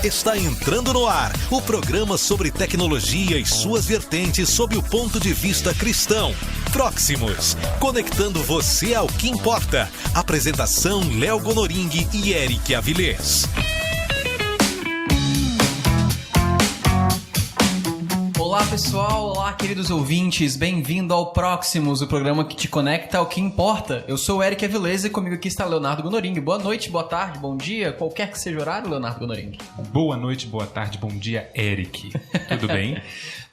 Está entrando no ar o programa sobre tecnologia e suas vertentes sob o ponto de vista cristão. Proximus, conectando você ao que importa. Apresentação Léo Gonoring e Eric Avilés. Olá pessoal, olá queridos ouvintes, bem-vindo ao Proximus, o programa que te conecta ao que importa. Eu sou o Eric Avilés e comigo aqui está Leonardo Gonoring. Boa noite, boa tarde, bom dia, qualquer que seja o horário, Leonardo Gonoring. Boa noite, boa tarde, bom dia, Eric. Tudo bem?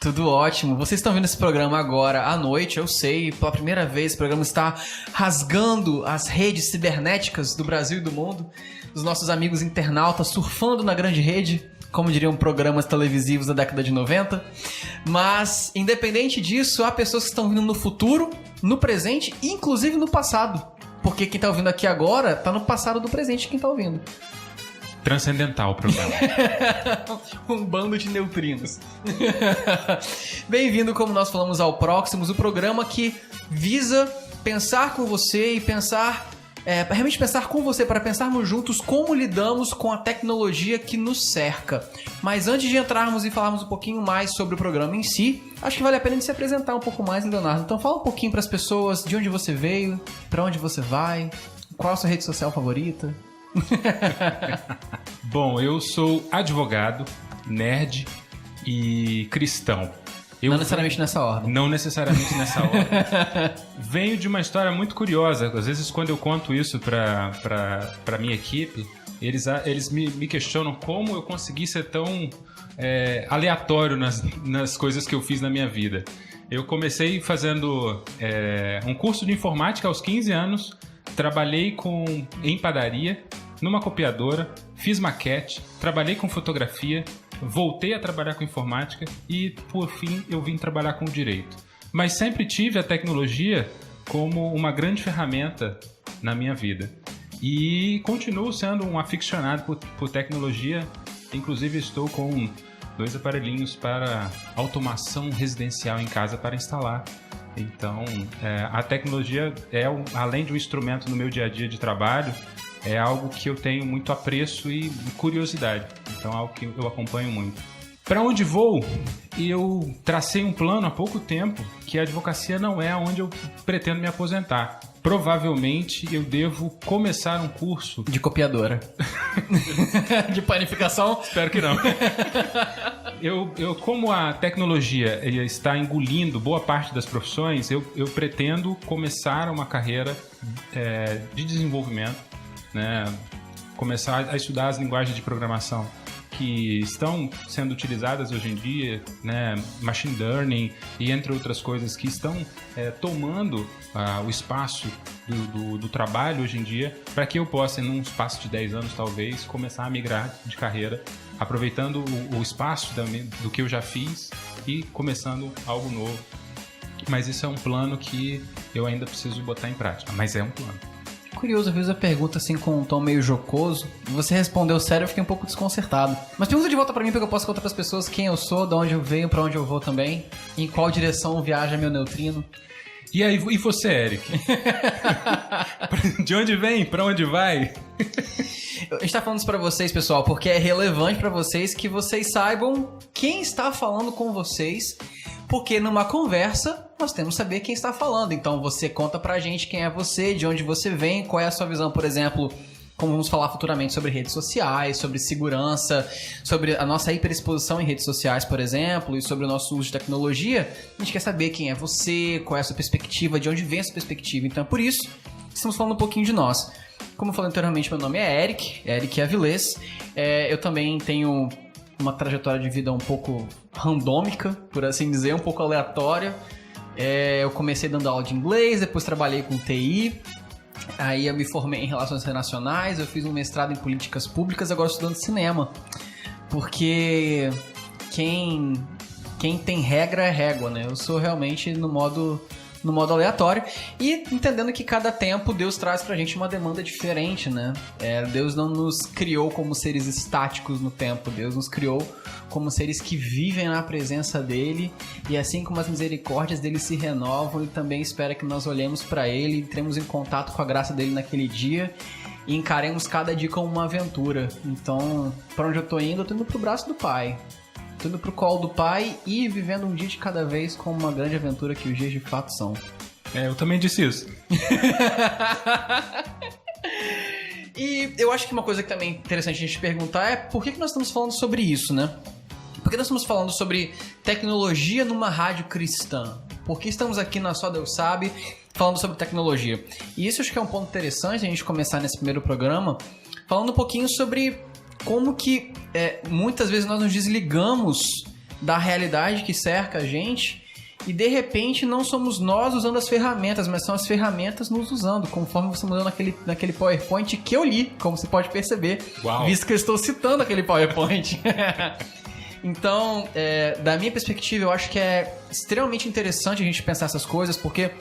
Tudo ótimo. Vocês estão vendo esse programa agora à noite, eu sei, pela primeira vez o programa está rasgando as redes cibernéticas do Brasil e do mundo. Os nossos amigos internautas surfando na grande rede, como diriam programas televisivos da década de 90. Mas, independente disso, há pessoas que estão vindo no futuro, no presente e inclusive no passado. Porque quem está ouvindo aqui agora está no passado do presente de quem está ouvindo. Transcendental o programa. Um bando de neutrinos. Bem-vindo, como nós falamos, ao Proximus, o programa que visa pensar com você e realmente pensar com você, para pensarmos juntos como lidamos com a tecnologia que nos cerca. Mas antes de entrarmos e falarmos um pouquinho mais sobre o programa em si, acho que vale a pena de se apresentar um pouco mais, Leonardo. Então fala um pouquinho para as pessoas de onde você veio, para onde você vai, qual a sua rede social favorita. Bom, eu sou advogado, nerd e cristão. Não necessariamente nessa ordem. Não necessariamente nessa ordem. Venho de uma história muito curiosa. Às vezes, quando eu conto isso para minha equipe, eles me questionam como eu consegui ser tão aleatório nas coisas que eu fiz na minha vida. Eu comecei fazendo um curso de informática aos 15 anos, trabalhei em padaria, numa copiadora, fiz maquete, trabalhei com fotografia, voltei a trabalhar com informática e, por fim, eu vim trabalhar com o direito. Mas sempre tive a tecnologia como uma grande ferramenta na minha vida. E continuo sendo um aficionado por tecnologia. Inclusive, estou com 2 aparelhinhos para automação residencial em casa para instalar. Então, a tecnologia além de um instrumento no meu dia a dia de trabalho, é algo que eu tenho muito apreço e curiosidade. Então é algo que eu acompanho muito. Para onde vou? Eu tracei um plano há pouco tempo que a advocacia não é onde eu pretendo me aposentar. Provavelmente eu devo começar um curso... De copiadora. De panificação? Espero que não. Como a tecnologia está engolindo boa parte das profissões, eu pretendo começar uma carreira de desenvolvimento, né? Começar a estudar as linguagens de programação que estão sendo utilizadas hoje em dia, né? Machine learning e entre outras coisas que estão tomando o espaço do trabalho hoje em dia, para que eu possa, num espaço de 10 anos talvez, começar a migrar de carreira, aproveitando o espaço do que eu já fiz e começando algo novo. Mas isso é um plano que eu ainda preciso botar em prática, mas é um plano. Curioso, eu fiz a pergunta assim com um tom meio jocoso. Você respondeu sério, eu fiquei um pouco desconcertado. Mas pergunta de volta pra mim, porque eu posso contar pras pessoas quem eu sou, de onde eu venho, pra onde eu vou também, em qual direção viaja meu neutrino. E aí, e você, Eric? De onde vem? Pra onde vai? A gente tá falando isso pra vocês, pessoal, porque é relevante pra vocês que vocês saibam quem está falando com vocês, porque numa conversa nós temos que saber quem está falando. Então você conta pra gente quem é você, de onde você vem, qual é a sua visão, por exemplo, como vamos falar futuramente sobre redes sociais, sobre segurança, sobre a nossa hiperexposição em redes sociais, por exemplo, e sobre o nosso uso de tecnologia. A gente quer saber quem é você, qual é a sua perspectiva, de onde vem a sua perspectiva. Então é por isso que estamos falando um pouquinho de nós. Como eu falei anteriormente, meu nome é Eric Avilés. Eu também tenho uma trajetória de vida um pouco randômica, por assim dizer, um pouco aleatória. Eu comecei dando aula de inglês, depois trabalhei com TI, aí eu me formei em Relações Internacionais, eu fiz um mestrado em Políticas Públicas, agora estou estudando cinema, porque quem tem regra é régua, né? Eu sou realmente no modo aleatório e entendendo que cada tempo Deus traz pra gente uma demanda diferente, né? Deus não nos criou como seres estáticos no tempo, Deus nos criou como seres que vivem na presença dele, e assim como as misericórdias dele se renovam, ele também espera que nós olhemos pra ele e entremos em contato com a graça dele naquele dia e encaremos cada dia como uma aventura. Então, pra onde eu tô indo pro braço do pai. Tô indo pro colo do pai e vivendo um dia de cada vez como uma grande aventura que os dias de fato são. Eu também disse isso. E eu acho que uma coisa que também é interessante a gente perguntar é por que nós estamos falando sobre isso, né? Por que nós estamos falando sobre tecnologia numa rádio cristã? Por que estamos aqui na Só Deus Sabe falando sobre tecnologia? E isso acho que é um ponto interessante a gente começar nesse primeiro programa falando um pouquinho sobre como que muitas vezes nós nos desligamos da realidade que cerca a gente e de repente não somos nós usando as ferramentas, mas são as ferramentas nos usando, conforme você mandou naquele PowerPoint que eu li, como você pode perceber. Uau. Visto que eu estou citando aquele PowerPoint. Então, da minha perspectiva, eu acho que é extremamente interessante a gente pensar essas coisas, porque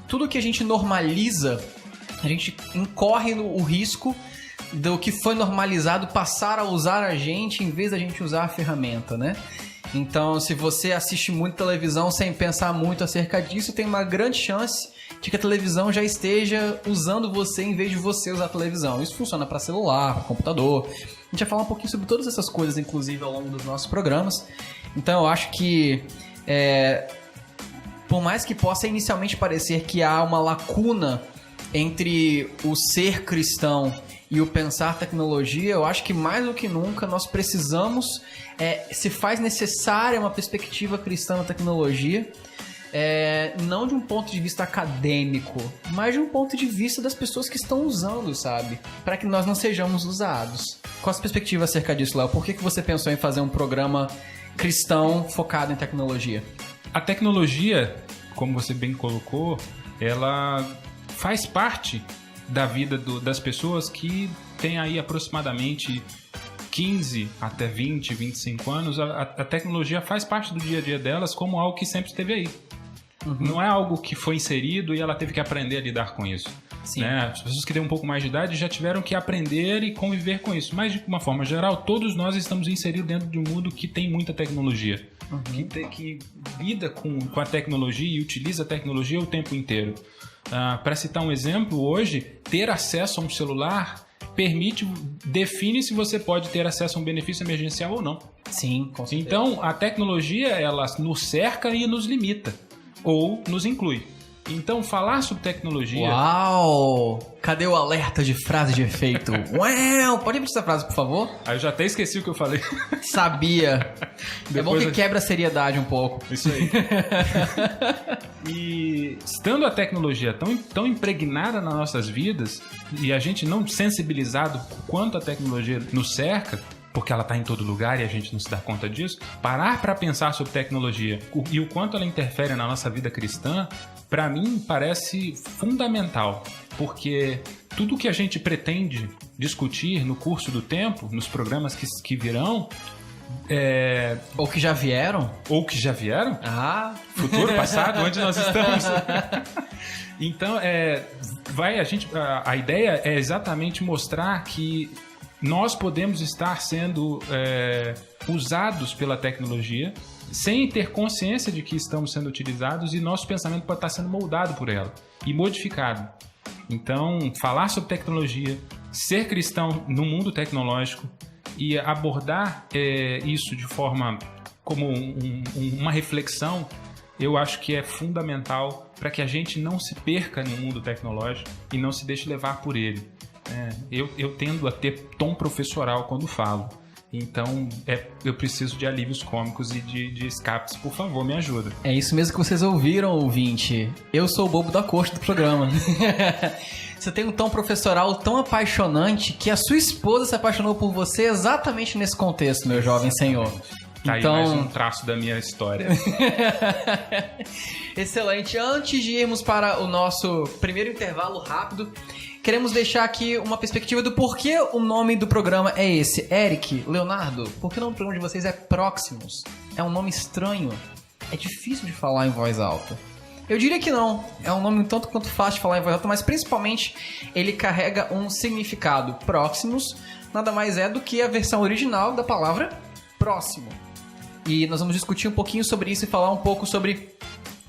tudo que a gente normaliza, a gente incorre o risco do que foi normalizado passar a usar a gente em vez da gente usar a ferramenta, né? Então, se você assiste muito televisão sem pensar muito acerca disso, tem uma grande chance de que a televisão já esteja usando você em vez de você usar a televisão. Isso funciona para celular, para computador. A gente vai falar um pouquinho sobre todas essas coisas, inclusive, ao longo dos nossos programas. Então, eu acho que, por mais que possa inicialmente parecer que há uma lacuna entre o ser cristão e o pensar tecnologia, eu acho que mais do que nunca nós precisamos, se faz necessária uma perspectiva cristã na tecnologia, não de um ponto de vista acadêmico, mas de um ponto de vista das pessoas que estão usando, sabe? Para que nós não sejamos usados. Qual a sua perspectiva acerca disso, Léo? Por que você pensou em fazer um programa cristão focado em tecnologia? A tecnologia, como você bem colocou, ela faz parte da vida das pessoas que têm aí aproximadamente 15 até 20, 25 anos. A tecnologia faz parte do dia a dia delas como algo que sempre esteve aí. Uhum. Não é algo que foi inserido e ela teve que aprender a lidar com isso. Sim. Né? As pessoas que têm um pouco mais de idade já tiveram que aprender e conviver com isso. Mas, de uma forma geral, todos nós estamos inseridos dentro de um mundo que tem muita tecnologia. Uhum. Que lida com a tecnologia e utiliza a tecnologia o tempo inteiro. Para citar um exemplo, hoje, ter acesso a um celular define se você pode ter acesso a um benefício emergencial ou não. Sim, com certeza. Então, a tecnologia, ela nos cerca e nos limita, ou nos inclui. Então, falar sobre tecnologia... Uau! Cadê o alerta de frase de efeito? Uau! Pode repetir essa frase, por favor? Eu já até esqueci o que eu falei. Sabia. É bom que quebra a seriedade um pouco. Isso aí. E estando a tecnologia tão impregnada nas nossas vidas e a gente não sensibilizado quanto a tecnologia nos cerca, porque ela está em todo lugar e a gente não se dá conta disso, parar para pensar sobre tecnologia e o quanto ela interfere na nossa vida cristã, para mim parece fundamental, porque tudo que a gente pretende discutir no curso do tempo, nos programas que virão... Ou que já vieram? Futuro, passado, onde nós estamos? Então, a ideia é exatamente mostrar que nós podemos estar sendo usados pela tecnologia sem ter consciência de que estamos sendo utilizados e nosso pensamento pode estar sendo moldado por ela e modificado. Então, falar sobre tecnologia, ser cristão no mundo tecnológico e abordar isso de forma como uma reflexão, eu acho que é fundamental para que a gente não se perca no mundo tecnológico e não se deixe levar por ele. Eu tendo a ter tom professoral quando falo. Então, eu preciso de alívios cômicos e de escapes. Por favor, me ajuda. É isso mesmo que vocês ouviram, ouvinte. Eu sou o bobo da corte do programa. Você tem um tom professoral tão apaixonante que a sua esposa se apaixonou por você exatamente nesse contexto, meu jovem senhor. Tá então... aí mais um traço da minha história. Excelente. Antes de irmos para o nosso primeiro intervalo rápido, queremos deixar aqui uma perspectiva do porquê o nome do programa é esse. Eric, Leonardo, por que o nome do programa de vocês é Próximos? É um nome estranho. É difícil de falar em voz alta. Eu diria que não. É um nome um tanto quanto fácil de falar em voz alta, mas principalmente ele carrega um significado. Próximos nada mais é do que a versão original da palavra próximo. E nós vamos discutir um pouquinho sobre isso e falar um pouco sobre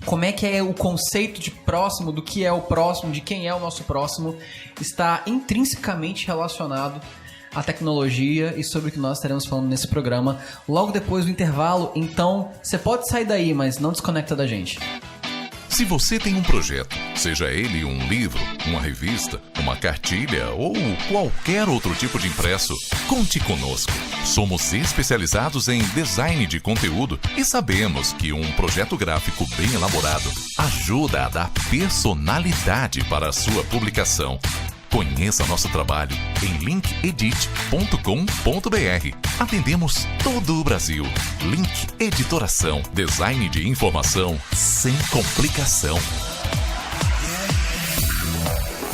como é que é o conceito de próximo, do que é o próximo, de quem é o nosso próximo, está intrinsecamente relacionado à tecnologia e sobre o que nós estaremos falando nesse programa logo depois do intervalo. Então, você pode sair daí, mas não desconecta da gente. Se você tem um projeto, seja ele um livro, uma revista, uma cartilha ou qualquer outro tipo de impresso, conte conosco. Somos especializados em design de conteúdo e sabemos que um projeto gráfico bem elaborado ajuda a dar personalidade para a sua publicação. Conheça nosso trabalho em linkedit.com.br. Atendemos todo o Brasil. Link Editoração. Design de informação sem complicação.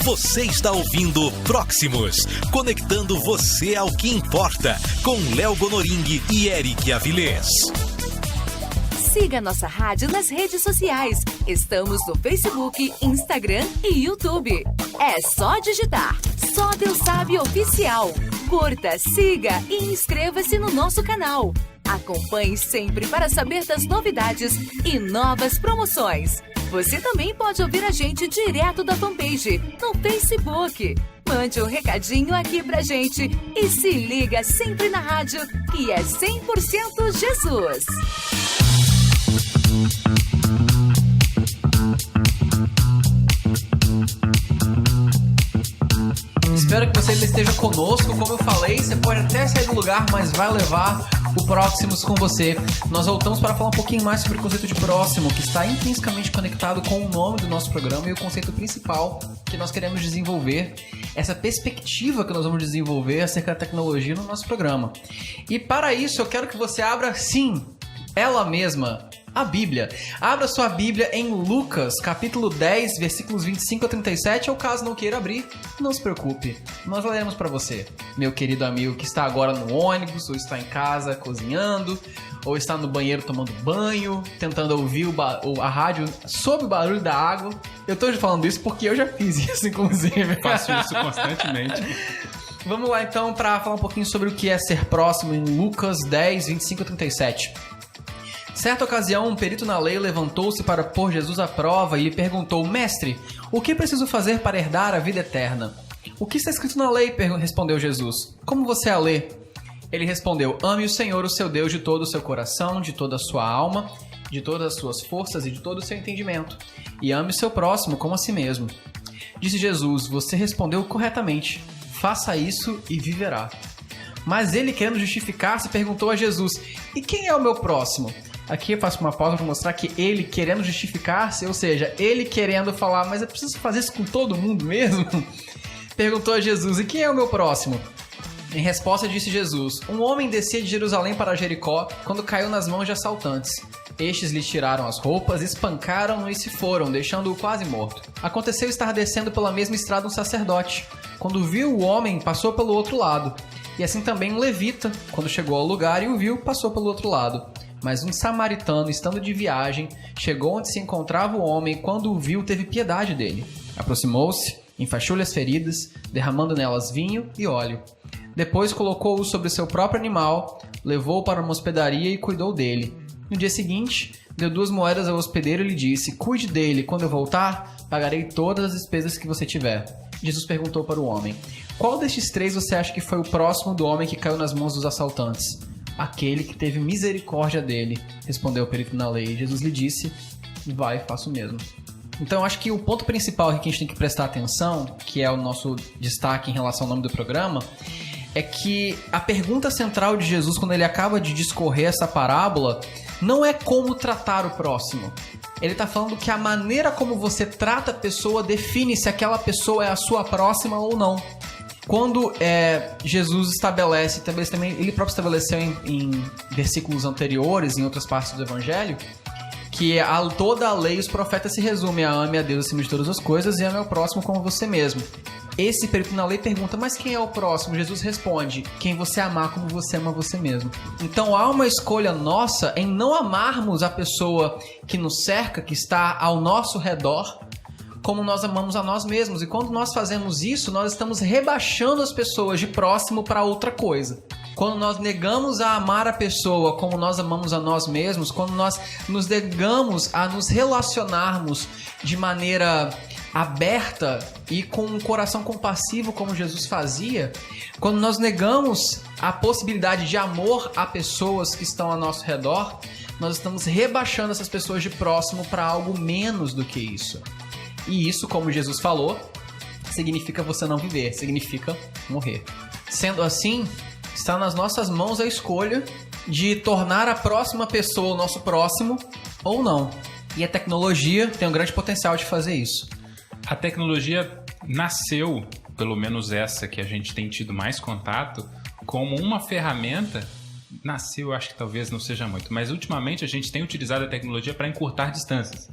Você está ouvindo Próximos, conectando você ao que importa, com Léo Gonoring e Eric Avilés. Siga nossa rádio nas redes sociais. Estamos no Facebook, Instagram e YouTube. É só digitar. Só Deus Sabe Oficial. Curta, siga e inscreva-se no nosso canal. Acompanhe sempre para saber das novidades e novas promoções. Você também pode ouvir a gente direto da fanpage no Facebook. Mande um recadinho aqui pra gente e se liga sempre na rádio, que é 100% Jesus. Espero que você esteja conosco. Como eu falei, você pode até sair do lugar, mas vai levar o Próximos com você. Nós voltamos para falar um pouquinho mais sobre o conceito de próximo, que está intrinsecamente conectado com o nome do nosso programa e o conceito principal que nós queremos desenvolver, essa perspectiva que nós vamos desenvolver acerca da tecnologia no nosso programa. E para isso eu quero que você abra, sim, ela mesma, a Bíblia. Abra sua Bíblia em Lucas, capítulo 10, versículos 25 a 37, ou caso não queira abrir, não se preocupe, nós leremos para você, meu querido amigo que está agora no ônibus, ou está em casa cozinhando, ou está no banheiro tomando banho, tentando ouvir a rádio sob o barulho da água. Eu tô falando isso porque eu já fiz isso, inclusive. Faço isso constantemente. Vamos lá então para falar um pouquinho sobre o que é ser próximo em Lucas 10, 25 a 37. Certa ocasião, um perito na lei levantou-se para pôr Jesus à prova e lhe perguntou: Mestre, o que preciso fazer para herdar a vida eterna? O que está escrito na lei? Respondeu Jesus. Como você a lê? Ele respondeu: Ame o Senhor, o seu Deus, de todo o seu coração, de toda a sua alma, de todas as suas forças e de todo o seu entendimento. E ame o seu próximo como a si mesmo. Disse Jesus: Você respondeu corretamente. Faça isso e viverá. Mas ele, querendo justificar-se, perguntou a Jesus: E quem é o meu próximo? Aqui eu faço uma pausa para mostrar que ele querendo justificar-se, ou seja, ele querendo falar, mas eu preciso fazer isso com todo mundo mesmo? Perguntou a Jesus: E quem é o meu próximo? Em resposta disse Jesus: Um homem descia de Jerusalém para Jericó quando caiu nas mãos de assaltantes. Estes lhe tiraram as roupas, espancaram-no e se foram, deixando-o quase morto. Aconteceu estar descendo pela mesma estrada um sacerdote. Quando viu o homem, passou pelo outro lado. E assim também um levita, quando chegou ao lugar e o viu, passou pelo outro lado. Mas um samaritano, estando de viagem, chegou onde se encontrava o homem e quando o viu, teve piedade dele. Aproximou-se, enfaixou-lhe as feridas, derramando nelas vinho e óleo. Depois colocou-o sobre seu próprio animal, levou-o para uma hospedaria e cuidou dele. No dia seguinte, deu 2 moedas ao hospedeiro e lhe disse: Cuide dele, quando eu voltar, pagarei todas as despesas que você tiver. Jesus perguntou para o homem: Qual destes 3 você acha que foi o próximo do homem que caiu nas mãos dos assaltantes? Aquele que teve misericórdia dele, respondeu o perito na lei. Jesus lhe disse: Vai, faça o mesmo. Então, acho que o ponto principal que a gente tem que prestar atenção, que é o nosso destaque em relação ao nome do programa, é que a pergunta central de Jesus, quando ele acaba de discorrer essa parábola, não é como tratar o próximo. Ele está falando que a maneira como você trata a pessoa define se aquela pessoa é a sua próxima ou não. Quando Jesus estabelece, também ele próprio estabeleceu em versículos anteriores, em outras partes do Evangelho, que toda a lei e os profetas se resumem a ame a Deus acima de todas as coisas e ame ao próximo como você mesmo. Esse perito na lei pergunta: mas quem é o próximo? Jesus responde: quem você amar como você ama você mesmo. Então há uma escolha nossa em não amarmos a pessoa que nos cerca, que está ao nosso redor, como nós amamos a nós mesmos. E quando nós fazemos isso, nós estamos rebaixando as pessoas de próximo para outra coisa. quando nós negamos a amar a pessoa como nós amamos a nós mesmos, quando nós nos negamos a nos relacionarmos de maneira aberta e com um coração compassivo como Jesus fazia, quando nós negamos a possibilidade de amor a pessoas que estão ao nosso redor, nós estamos rebaixando essas pessoas de próximo para algo menos do que isso. E isso, como Jesus falou, significa você não viver, significa morrer. Sendo assim, está nas nossas mãos a escolha de tornar a próxima pessoa o nosso próximo ou não. E a tecnologia tem um grande potencial de fazer isso. A tecnologia nasceu, pelo menos essa que a gente tem tido mais contato, como uma ferramenta. Nasceu, acho que talvez não seja muito, mas ultimamente a gente tem utilizado a tecnologia para encurtar distâncias,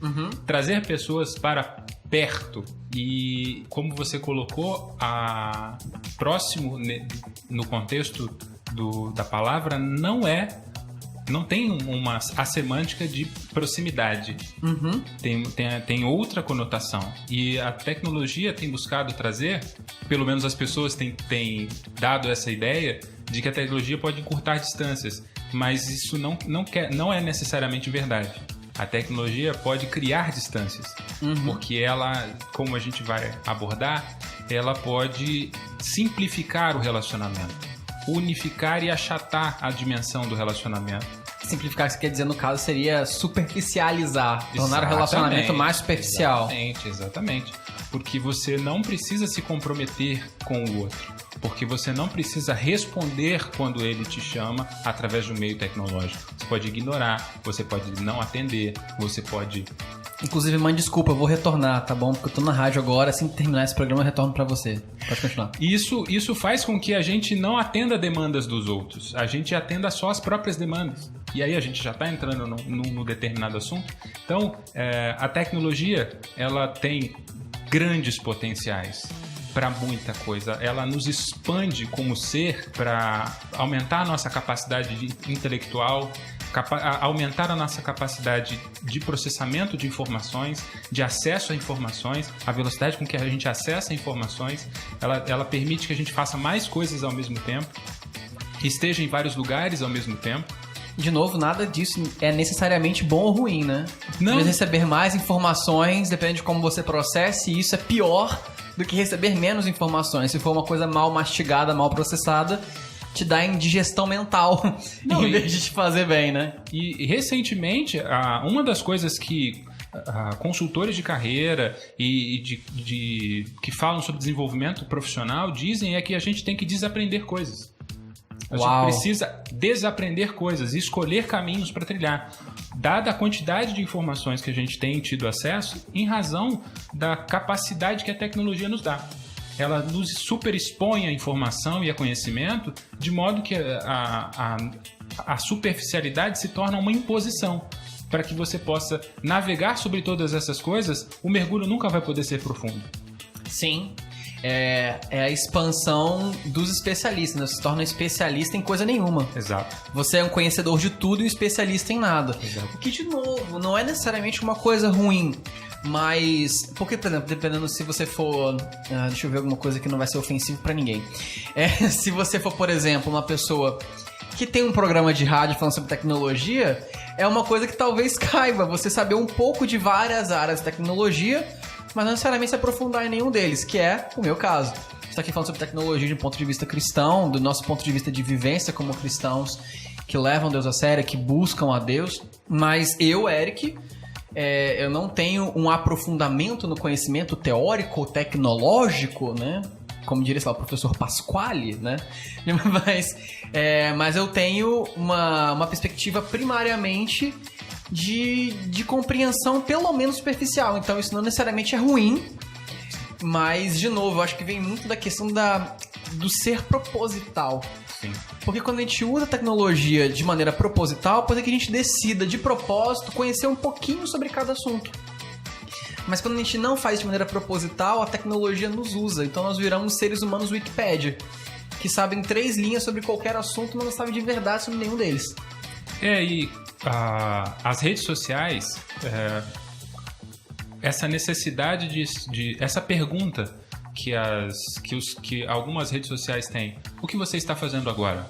trazer pessoas para perto e, como você colocou, próximo no contexto da palavra não tem a semântica de proximidade. Tem outra conotação. E a tecnologia tem buscado trazer, pelo menos as pessoas têm dado essa ideia de que a tecnologia pode encurtar distâncias, mas isso não é necessariamente verdade. A tecnologia pode criar distâncias, porque ela, como a gente vai abordar, ela pode simplificar o relacionamento, unificar e achatar a dimensão do relacionamento. Simplificar, isso quer dizer, no caso, seria superficializar, tornar o relacionamento mais superficial. Exatamente. Porque você não precisa se comprometer com o outro. Porque você não precisa responder quando ele te chama através do meio tecnológico. Você pode ignorar, você pode não atender, você pode... Inclusive, mãe, desculpa, eu vou retornar, tá bom? Porque eu tô na rádio agora, assim que terminar esse programa eu retorno pra você. Pode continuar. Isso faz com que a gente não atenda demandas dos outros. A gente atenda só as próprias demandas. E aí a gente já está entrando no determinado assunto. Então, a tecnologia, ela tem grandes potenciais para muita coisa. Ela nos expande como ser para aumentar a nossa capacidade intelectual, aumentar a nossa capacidade de processamento de informações, de acesso a informações, a velocidade com que a gente acessa informações. Ela permite que a gente faça mais coisas ao mesmo tempo, esteja em vários lugares ao mesmo tempo. De novo, nada disso é necessariamente bom ou ruim, né? Não. Mas receber mais informações, depende de como você processa, e isso é pior do que receber menos informações. Se for uma coisa mal mastigada, mal processada, te dá indigestão mental em vez de te fazer bem, né? E recentemente, uma das coisas que consultores de carreira e que falam sobre desenvolvimento profissional dizem é que a gente tem que desaprender coisas. A gente precisa desaprender coisas e escolher caminhos para trilhar. Dada a quantidade de informações que a gente tem tido acesso, em razão da capacidade que a tecnologia nos dá. Ela nos superexpõe a informação e a conhecimento, de modo que a superficialidade se torna uma imposição. Para que você possa navegar sobre todas essas coisas, o mergulho nunca vai poder ser profundo. Sim. É a expansão dos especialistas, né? Você se torna um especialista em coisa nenhuma. Exato. Você é um conhecedor de tudo e um especialista em nada. Exato. O que, de novo, não é necessariamente uma coisa ruim, mas... Porque, por exemplo, dependendo se você for... deixa eu ver alguma coisa que não vai ser ofensivo pra ninguém. Se você for, por exemplo, uma pessoa que tem um programa de rádio falando sobre tecnologia, é uma coisa que talvez caiba você saber um pouco de várias áreas de tecnologia, mas não necessariamente se aprofundar em nenhum deles, que é o meu caso. A gente está aqui falando sobre tecnologia de um ponto de vista cristão, do nosso ponto de vista de vivência como cristãos que levam Deus a sério, que buscam a Deus. Mas eu, Eric, eu não tenho um aprofundamento no conhecimento teórico ou tecnológico, né? Como diria, sei lá, o professor Pasquale, né? Mas eu tenho uma perspectiva primariamente de compreensão pelo menos superficial. Então isso não necessariamente é ruim, mas, de novo, eu acho que vem muito da questão do ser proposital. Sim. Porque quando a gente usa a tecnologia de maneira proposital, pode ser que a gente decida de propósito conhecer um pouquinho sobre cada assunto. Mas quando a gente não faz de maneira proposital, a tecnologia nos usa. Então nós viramos seres humanos Wikipedia, que sabem 3 linhas sobre qualquer assunto, mas não sabem de verdade sobre nenhum deles. As redes sociais, essa necessidade essa pergunta que algumas redes sociais têm: o que você está fazendo agora?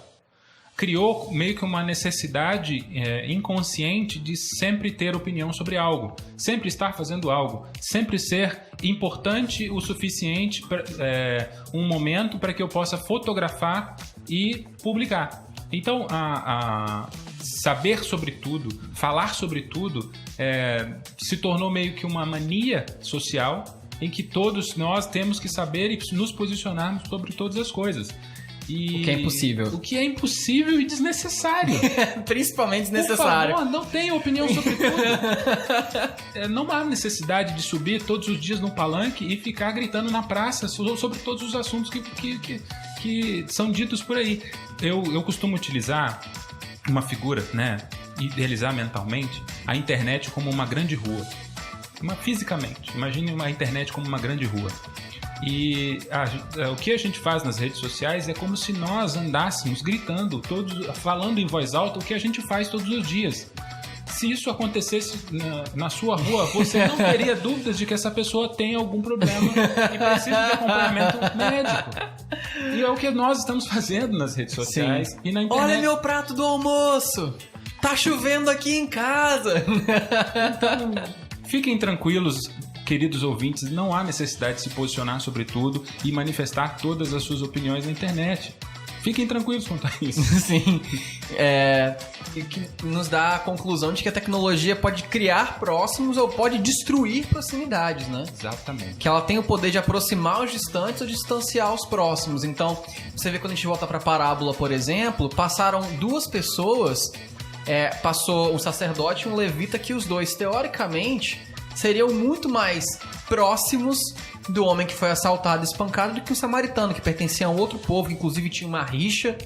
criou meio que uma necessidade inconsciente de sempre ter opinião sobre algo, sempre estar fazendo algo, sempre ser importante o suficiente para um momento para que eu possa fotografar e publicar. Então, saber sobre tudo, falar sobre tudo, se tornou meio que uma mania social em que todos nós temos que saber e nos posicionarmos sobre todas as coisas. O que é impossível. O que é impossível e desnecessário. Principalmente desnecessário. Por favor, não tenha opinião sobre tudo. Não há necessidade de subir todos os dias num palanque e ficar gritando na praça sobre todos os assuntos que são ditos por aí. Eu costumo utilizar uma figura, né, idealizar mentalmente a internet como uma grande rua. Fisicamente. Imagine a internet como uma grande rua. E o que a gente faz nas redes sociais é como se nós andássemos gritando, falando em voz alta o que a gente faz todos os dias. Se isso acontecesse na sua rua, você não teria dúvidas de que essa pessoa tem algum problema e precisa de acompanhamento médico. E é o que nós estamos fazendo nas redes sociais. Sim. E na internet. Olha meu prato do almoço! Tá chovendo aqui em casa! Então, fiquem tranquilos, queridos ouvintes, não há necessidade de se posicionar sobre tudo e manifestar todas as suas opiniões na internet. Fiquem tranquilos quanto a isso. Sim. Que nos dá a conclusão de que a tecnologia pode criar próximos ou pode destruir proximidades, né? Exatamente. Que ela tem o poder de aproximar os distantes ou distanciar os próximos. Então, você vê quando a gente volta para a parábola, por exemplo, passaram duas pessoas, passou um sacerdote e um levita, que os dois, teoricamente, seriam muito mais próximos do homem que foi assaltado e espancado do que o samaritano, que pertencia a um outro povo, que inclusive tinha uma rixa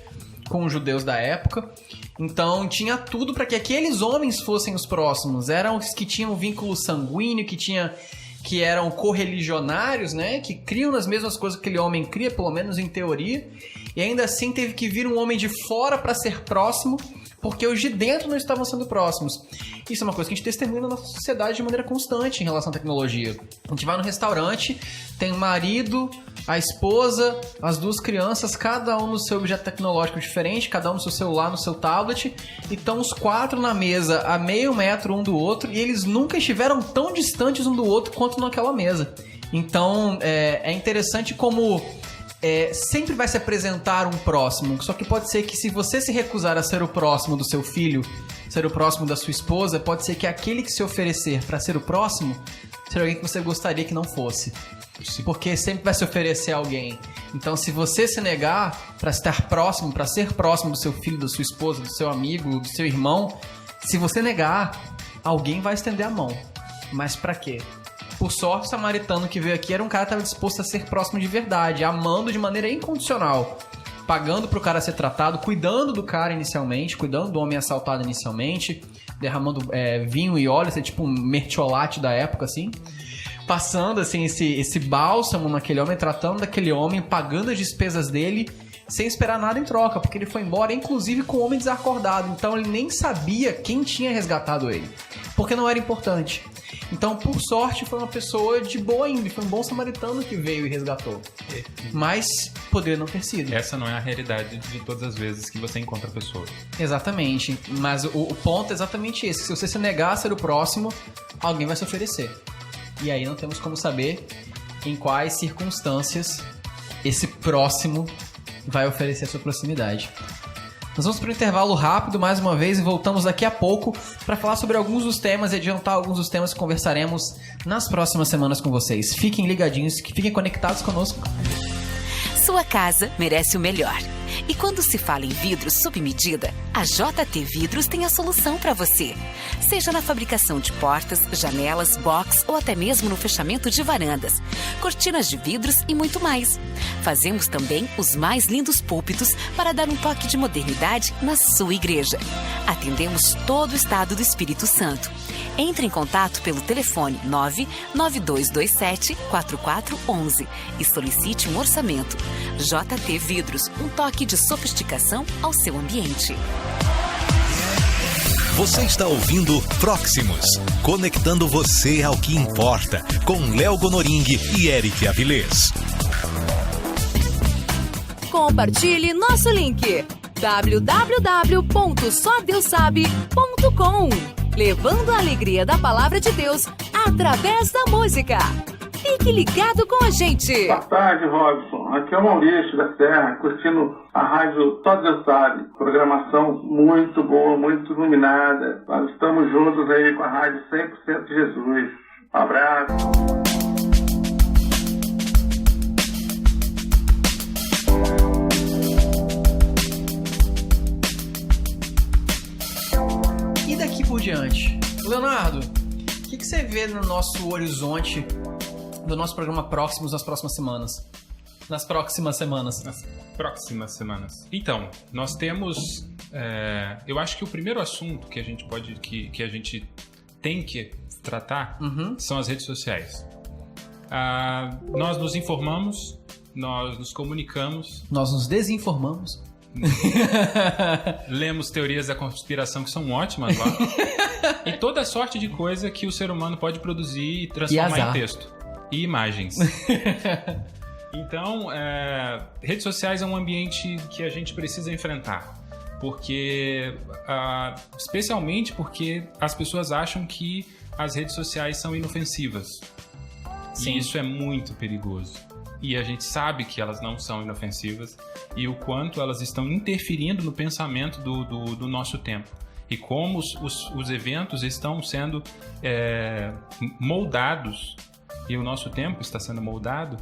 com os judeus da época. Então tinha tudo para que aqueles homens fossem os próximos. Eram os que tinham vínculo sanguíneo, que eram correligionários, né? Que criam nas mesmas coisas que aquele homem cria, pelo menos em teoria. E ainda assim teve que vir um homem de fora para ser próximo, porque os de dentro não estavam sendo próximos. Isso é uma coisa que a gente testemunha na nossa sociedade de maneira constante em relação à tecnologia. A gente vai no restaurante, tem o marido, a esposa, as duas crianças, cada um no seu objeto tecnológico diferente, cada um no seu celular, no seu tablet, e estão os quatro na mesa a meio metro um do outro, e eles nunca estiveram tão distantes um do outro quanto naquela mesa. Então, é interessante como sempre vai se apresentar um próximo, só que pode ser que se você se recusar a ser o próximo do seu filho, ser o próximo da sua esposa, pode ser que aquele que se oferecer para ser o próximo seja alguém que você gostaria que não fosse. Porque sempre vai se oferecer a alguém. Então, se você se negar para estar próximo, para ser próximo do seu filho, da sua esposa, do seu amigo, do seu irmão, se você negar, alguém vai estender a mão. Mas para quê? Por sorte, o samaritano que veio aqui era um cara que estava disposto a ser próximo de verdade, amando de maneira incondicional, pagando pro cara ser tratado, cuidando do cara inicialmente, cuidando do homem assaltado inicialmente, derramando vinho e óleo, tipo um mertiolate da época, assim, passando assim, esse bálsamo naquele homem, tratando daquele homem, pagando as despesas dele, sem esperar nada em troca, porque ele foi embora, inclusive com o homem desacordado, então ele nem sabia quem tinha resgatado ele, porque não era importante. Então, por sorte, foi uma pessoa de boa índole, foi um bom samaritano que veio e resgatou. Mas poderia não ter sido. Essa não é a realidade de todas as vezes que você encontra pessoas. Exatamente. Mas o ponto é exatamente esse. Se você se negar a ser o próximo, alguém vai se oferecer. E aí não temos como saber em quais circunstâncias esse próximo vai oferecer a sua proximidade. Nós vamos para um intervalo rápido mais uma vez e voltamos daqui a pouco para falar sobre alguns dos temas e adiantar alguns dos temas que conversaremos nas próximas semanas com vocês. Fiquem ligadinhos, fiquem conectados conosco. Sua casa merece o melhor. E quando se fala em vidros sob medida, a JT Vidros tem a solução para você. Seja na fabricação de portas, janelas, box ou até mesmo no fechamento de varandas, cortinas de vidros e muito mais. Fazemos também os mais lindos púlpitos para dar um toque de modernidade na sua igreja. Atendemos todo o estado do Espírito Santo. Entre em contato pelo telefone 99227-4411 e solicite um orçamento. JT Vidros, um toque de sofisticação ao seu ambiente. Você está ouvindo Próximos, conectando você ao que importa, com Léo Gonoring e Eric Avilés. Compartilhe nosso link. www.sodeusabe.com, levando a alegria da palavra de Deus através da música. Fique ligado com a gente. Boa tarde, Robson. Aqui é o Maurício da Serra, curtindo a rádio Só Deus Sabe. Programação muito boa, muito iluminada. Nós estamos juntos aí com a rádio 100% Jesus. Um abraço. E daqui por diante? Leonardo, o que você vê no nosso horizonte do nosso programa Próximos nas próximas semanas? Nas próximas semanas. Então, nós temos... eu acho que o primeiro assunto que a gente que a gente tem que tratar são as redes sociais. Nós nos informamos, nós nos comunicamos. Nós nos desinformamos. Lemos teorias da conspiração que são ótimas lá. E toda sorte de coisa que o ser humano pode produzir e transformar em texto. E imagens. Então, redes sociais é um ambiente que a gente precisa enfrentar. Porque, especialmente porque as pessoas acham que as redes sociais são inofensivas. Sim. E isso é muito perigoso. E a gente sabe que elas não são inofensivas e o quanto elas estão interferindo no pensamento do nosso tempo. E como os eventos estão sendo moldados, e o nosso tempo está sendo moldado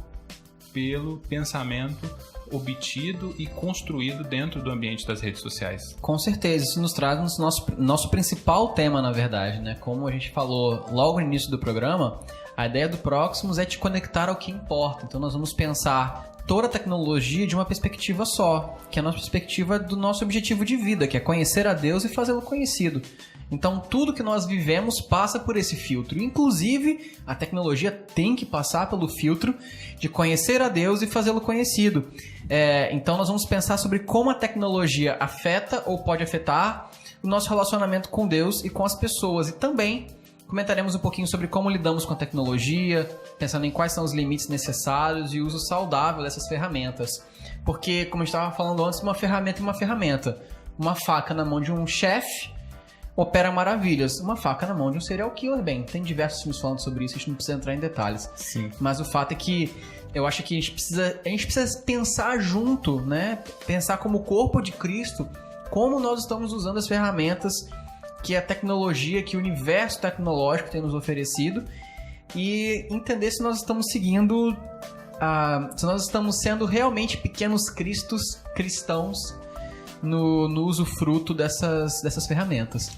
pelo pensamento obtido e construído dentro do ambiente das redes sociais. Com certeza, isso nos traz nosso principal tema, na verdade, né? Como a gente falou logo no início do programa, a ideia do Próximos é te conectar ao que importa. Então nós vamos pensar toda a tecnologia de uma perspectiva só, que é a nossa perspectiva do nosso objetivo de vida, que é conhecer a Deus e fazê-lo conhecido. Então tudo que nós vivemos passa por esse filtro. Inclusive, a tecnologia tem que passar pelo filtro de conhecer a Deus e fazê-lo conhecido. Então nós vamos pensar sobre como a tecnologia afeta ou pode afetar o nosso relacionamento com Deus e com as pessoas. E também comentaremos um pouquinho sobre como lidamos com a tecnologia, pensando em quais são os limites necessários e o uso saudável dessas ferramentas. Porque, como a gente estava falando antes, uma ferramenta é uma ferramenta. Uma faca na mão de um chefe opera maravilhas. Uma faca na mão de um serial killer, bem, tem diversos filmes falando sobre isso, a gente não precisa entrar em detalhes. Sim. Mas o fato é que eu acho que a gente precisa pensar junto, né? Pensar como corpo de Cristo, como nós estamos usando as ferramentas que a tecnologia, que o universo tecnológico tem nos oferecido, e entender se nós estamos seguindo, se nós estamos sendo realmente pequenos cristãos no usufruto dessas ferramentas.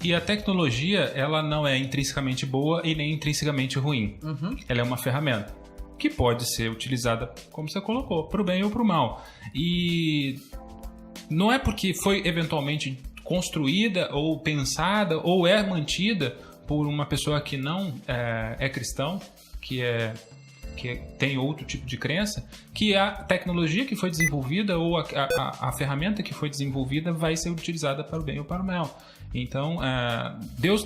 E a tecnologia, ela não é intrinsecamente boa e nem intrinsecamente ruim. Ela é uma ferramenta que pode ser utilizada, como você colocou, para o bem ou para o mal. E não é porque foi eventualmente construída ou pensada ou é mantida por uma pessoa que não é cristão, que tem outro tipo de crença, que a tecnologia que foi desenvolvida ou a ferramenta que foi desenvolvida vai ser utilizada para o bem ou para o mal. Então, Deus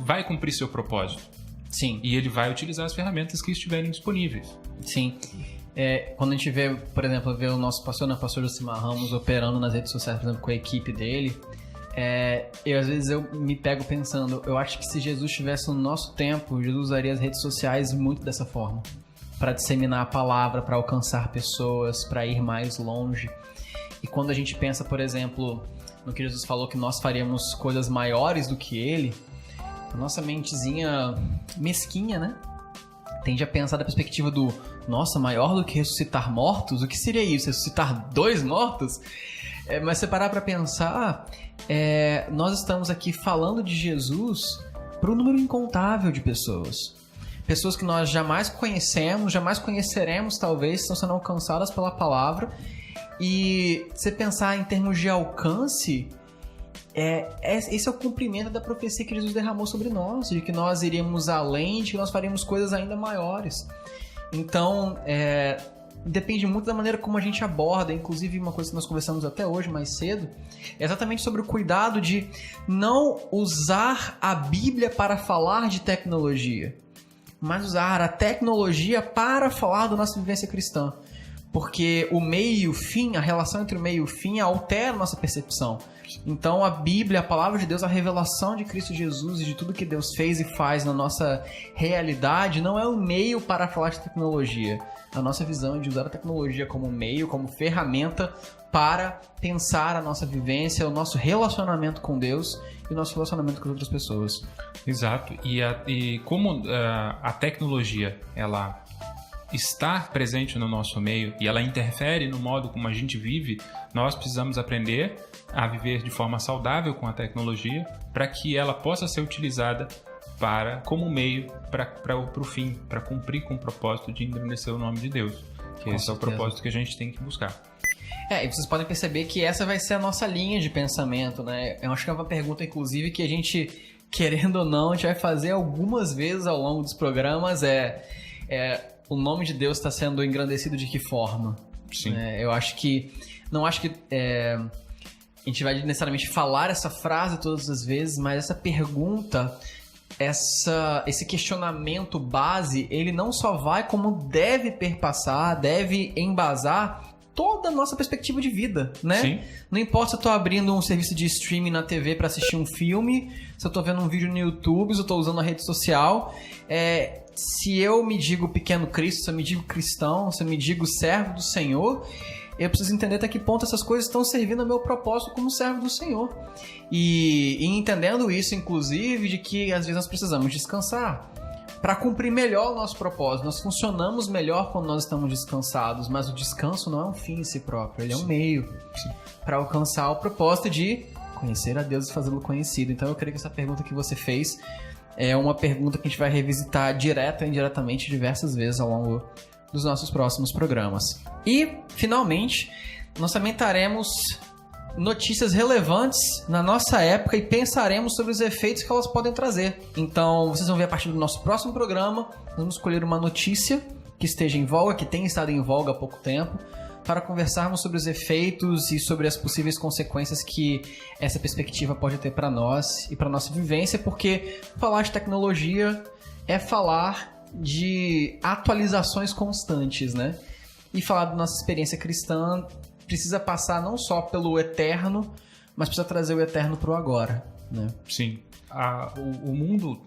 vai cumprir seu propósito. Sim. E Ele vai utilizar as ferramentas que estiverem disponíveis. Sim. Quando a gente vê, por exemplo, o nosso pastor, o pastor Josimar Ramos, operando nas redes sociais, por exemplo, com a equipe dele, às vezes eu me pego pensando, eu acho que se Jesus estivesse no nosso tempo, Jesus usaria as redes sociais muito dessa forma, para disseminar a palavra, para alcançar pessoas, para ir mais longe. E quando a gente pensa, por exemplo, no que Jesus falou que nós faríamos coisas maiores do que Ele, a nossa mentezinha mesquinha, né? Tende a pensar da perspectiva do, nossa, maior do que ressuscitar mortos? O que seria isso? Ressuscitar 2 mortos? Mas se parar para pensar, nós estamos aqui falando de Jesus para um número incontável de pessoas. Pessoas que nós jamais conhecemos, jamais conheceremos, talvez, estão sendo alcançadas pela palavra. E se pensar em termos de alcance, esse é o cumprimento da profecia que Jesus derramou sobre nós, de que nós iríamos além, de que nós faríamos coisas ainda maiores. Então, depende muito da maneira como a gente aborda. Inclusive, uma coisa que nós conversamos até hoje, mais cedo, é exatamente sobre o cuidado de não usar a Bíblia para falar de tecnologia, mas usar a tecnologia para falar da nossa vivência cristã. porque o meio e o fim, a relação entre o meio e o fim altera a nossa percepção. Então a Bíblia, a palavra de Deus, a revelação de Cristo Jesus e de tudo que Deus fez e faz na nossa realidade não é um meio para falar de tecnologia. A nossa visão é de usar a tecnologia como meio, como ferramenta para pensar a nossa vivência, o nosso relacionamento com Deus e o nosso relacionamento com as outras pessoas. Exato. E como a tecnologia, ela está presente no nosso meio e ela interfere no modo como a gente vive, nós precisamos aprender a viver de forma saudável com a tecnologia para que ela possa ser utilizada como meio para o fim, para cumprir com o propósito de engrandecer o nome de Deus. Que esse é o propósito que a gente tem que buscar. E vocês podem perceber que essa vai ser a nossa linha de pensamento, né? Eu acho que é uma pergunta, inclusive, que a gente, querendo ou não, a gente vai fazer algumas vezes ao longo dos programas, o nome de Deus está sendo engrandecido de que forma? Sim. Eu acho que... Não acho que a gente vai necessariamente falar essa frase todas as vezes, mas essa pergunta, esse questionamento base, ele não só vai, como deve perpassar, deve embasar toda a nossa perspectiva de vida, né? Sim. Não importa se eu tô abrindo um serviço de streaming na TV para assistir um filme, se eu tô vendo um vídeo no YouTube, se eu tô usando a rede social, se eu me digo pequeno Cristo, se eu me digo cristão, se eu me digo servo do Senhor, eu preciso entender até que ponto essas coisas estão servindo ao meu propósito como servo do Senhor. E entendendo isso, inclusive, de que às vezes nós precisamos descansar para cumprir melhor o nosso propósito. Nós funcionamos melhor quando nós estamos descansados, mas o descanso não é um fim em si próprio, ele é um meio para alcançar o propósito de conhecer a Deus e fazê-lo conhecido. Então eu creio que essa pergunta que você fez é uma pergunta que a gente vai revisitar direta e indiretamente diversas vezes ao longo dos nossos próximos programas. E, finalmente, nós também traremos notícias relevantes na nossa época e pensaremos sobre os efeitos que elas podem trazer. Então, vocês vão ver a partir do nosso próximo programa, nós vamos escolher uma notícia que esteja em voga, que tenha estado em voga há pouco tempo, para conversarmos sobre os efeitos e sobre as possíveis consequências que essa perspectiva pode ter para nós e para nossa vivência, porque falar de tecnologia é falar de atualizações constantes, né? E falar da nossa experiência cristã precisa passar não só pelo eterno, mas precisa trazer o eterno para o agora, né? Sim. O mundo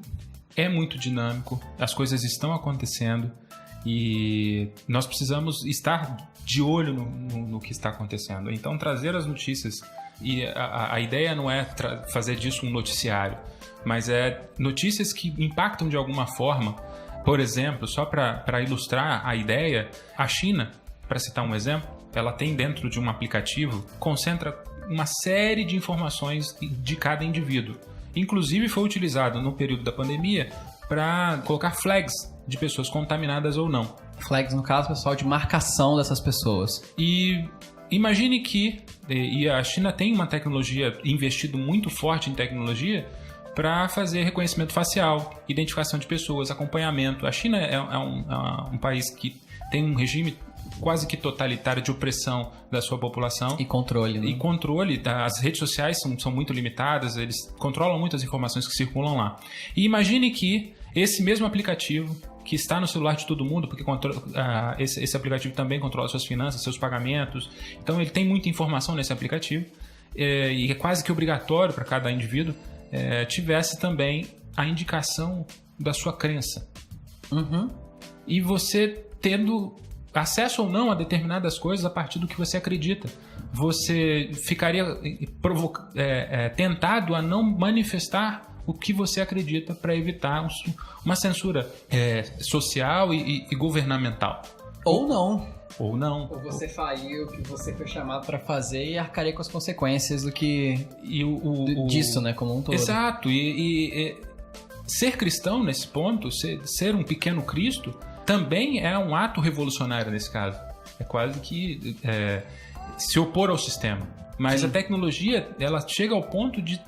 é muito dinâmico, as coisas estão acontecendo e nós precisamos estar de olho no que está acontecendo. Então, trazer as notícias, e a ideia não é fazer disso um noticiário, mas é notícias que impactam de alguma forma. Por exemplo, só para ilustrar a ideia, a China, para citar um exemplo, ela tem dentro de um aplicativo, concentra uma série de informações de cada indivíduo. Inclusive foi utilizado no período da pandemia para colocar flags de pessoas contaminadas ou não. Flags, no caso, pessoal, de marcação dessas pessoas. E imagine que a China tem uma tecnologia, investido muito forte em tecnologia, para fazer reconhecimento facial, identificação de pessoas, acompanhamento. A China é um país que tem um regime quase que totalitário de opressão da sua população. E controle, né? E controle. As redes sociais são muito limitadas, eles controlam muitas informações que circulam lá. E imagine que esse mesmo aplicativo, que está no celular de todo mundo, porque esse aplicativo também controla suas finanças, seus pagamentos, então ele tem muita informação nesse aplicativo, e é quase que obrigatório para cada indivíduo tivesse também a indicação da sua crença. Uhum. E você tendo acesso ou não a determinadas coisas a partir do que você acredita. Você ficaria tentado a não manifestar o que você acredita para evitar uma censura social e governamental. Ou não. Ou não. Ou você faria o que você foi chamado para fazer e arcaria com as consequências do que disso, né, como um todo. Exato. E ser cristão nesse ponto, ser um pequeno Cristo, também é um ato revolucionário nesse caso. É quase que se opor ao sistema. Mas sim, a tecnologia, ela chega ao ponto de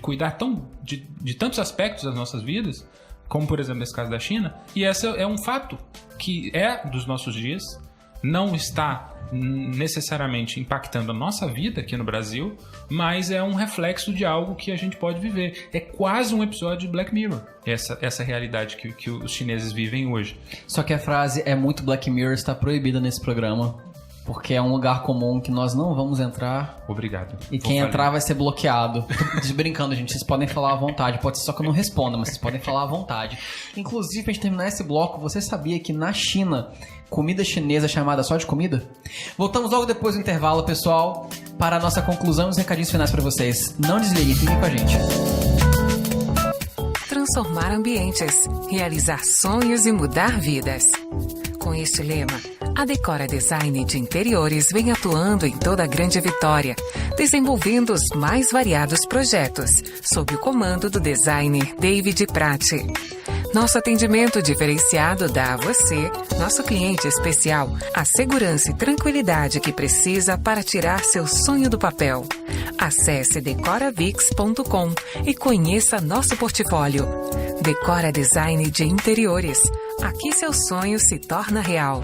cuidar de tantos aspectos das nossas vidas, como por exemplo nesse caso da China, e esse é um fato que é dos nossos dias. não está necessariamente impactando a nossa vida aqui no Brasil, mas é um reflexo de algo que a gente pode viver. É quase um episódio de Black Mirror, essa realidade que os chineses vivem hoje. Só que a frase "é muito Black Mirror" está proibida nesse programa, porque é um lugar comum que nós não vamos entrar. Obrigado. E quem entrar vai ser bloqueado. Desbrincando, gente. Vocês podem falar à vontade. Pode ser só que eu não responda, mas vocês podem falar à vontade. Inclusive, pra gente terminar esse bloco, você sabia que na China, comida chinesa é chamada só de comida? Voltamos logo depois do intervalo, pessoal, para a nossa conclusão e os recadinhos finais para vocês. Não desliguem, fiquem com a gente. Transformar ambientes, realizar sonhos e mudar vidas. Com este lema, a Decora Design de Interiores vem atuando em toda a Grande Vitória, desenvolvendo os mais variados projetos, sob o comando do designer David Prati. Nosso atendimento diferenciado dá a você, nosso cliente especial, a segurança e tranquilidade que precisa para tirar seu sonho do papel. Acesse decoravix.com e conheça nosso portfólio. Decora Design de Interiores. Aqui seu sonho se torna real.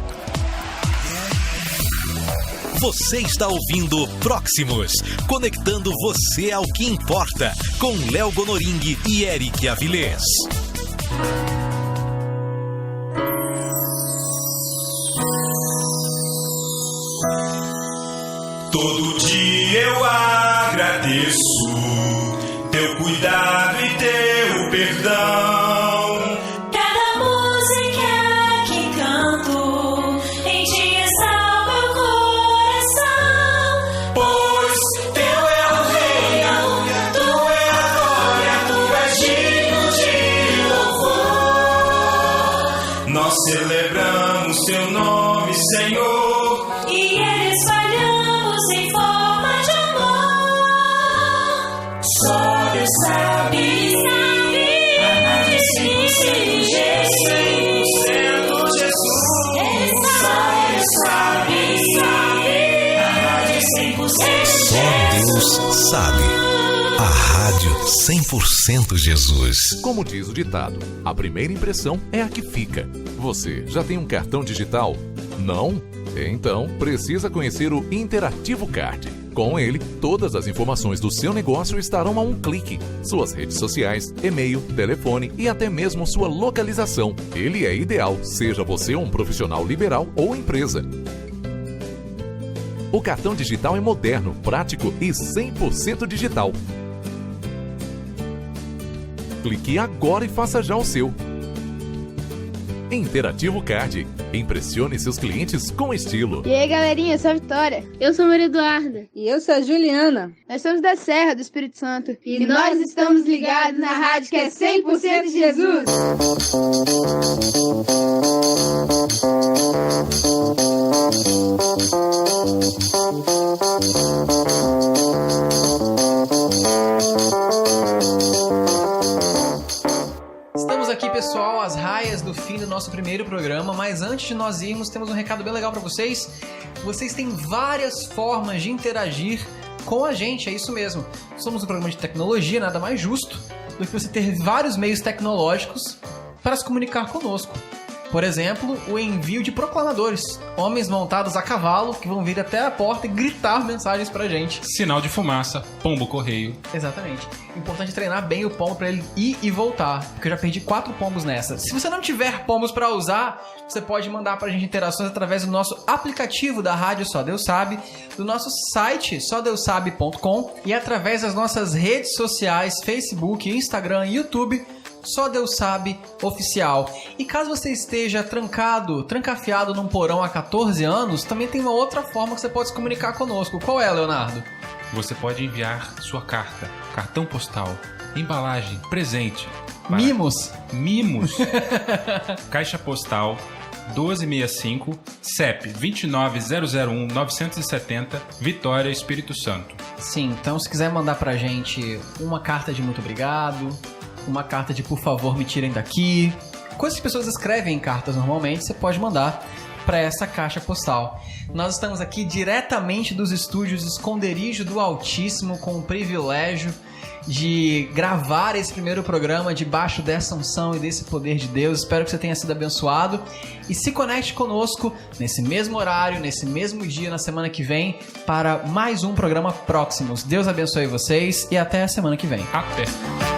Você está ouvindo Próximos, conectando você ao que importa, com Léo Bonoring e Eric Avilés. Todo dia eu agradeço teu cuidado e teu perdão. Cada música que canto em ti exalta meu coração. Pois teu é o reino, tu é a glória, tu és digno de louvor. Nós celebramos teu nome, Senhor. E ele espalhamos em forma de amor. Só Deus sabe, a mais de 100% Jesus. Ele sabe, a mais de 100% Só Deus sabe. A Rádio 100% Jesus. Como diz o ditado, a primeira impressão é a que fica. Você já tem um cartão digital? Não? Então, precisa conhecer o Interativo Card. Com ele, todas as informações do seu negócio estarão a um clique. Suas redes sociais, e-mail, telefone e até mesmo sua localização. Ele é ideal, seja você um profissional liberal ou empresa. O cartão digital é moderno, prático e 100% digital. Clique agora e faça já o seu. Interativo Card. Impressione seus clientes com estilo. E aí, galerinha, eu sou a Vitória. Eu sou a Maria Eduarda. E eu sou a Juliana. Nós somos da Serra do Espírito Santo. E nós estamos ligados na rádio que é 100% de Jesus. Estamos aqui, pessoal, às raias do fim do nosso primeiro programa, mas antes de nós irmos, temos um recado bem legal para vocês. Vocês têm várias formas de interagir com a gente, é isso mesmo. Somos um programa de tecnologia, nada mais justo do que você ter vários meios tecnológicos para se comunicar conosco. Por exemplo, o envio de proclamadores, homens montados a cavalo que vão vir até a porta e gritar mensagens pra gente. Sinal de fumaça, pombo correio. Exatamente. Importante treinar bem o pombo pra ele ir e voltar, porque eu já perdi 4 pombos nessa. Se você não tiver pombos pra usar, você pode mandar pra gente interações através do nosso aplicativo da Rádio Só Deus Sabe, do nosso site sodeusabe.com e através das nossas redes sociais, Facebook, Instagram e YouTube, Só Deus Sabe Oficial. E caso você esteja trancafiado num porão há 14 anos, também tem uma outra forma que você pode se comunicar conosco. Qual é, Leonardo? Você pode enviar sua carta, cartão postal, embalagem, presente. Mimos. Caixa postal 1265, CEP 29001-970, Vitória, Espírito Santo. Sim, então se quiser mandar pra gente uma carta de muito obrigado, uma carta de por favor me tirem daqui, coisas que as pessoas escrevem em cartas normalmente, você pode mandar para essa caixa postal. Nós estamos aqui diretamente dos estúdios Esconderijo do Altíssimo, com o privilégio de gravar esse primeiro programa debaixo dessa unção e desse poder de Deus. Espero que você tenha sido abençoado e se conecte conosco nesse mesmo horário, nesse mesmo dia, na semana que vem, para mais um programa Próximos. Deus abençoe vocês e até a semana que vem. Até!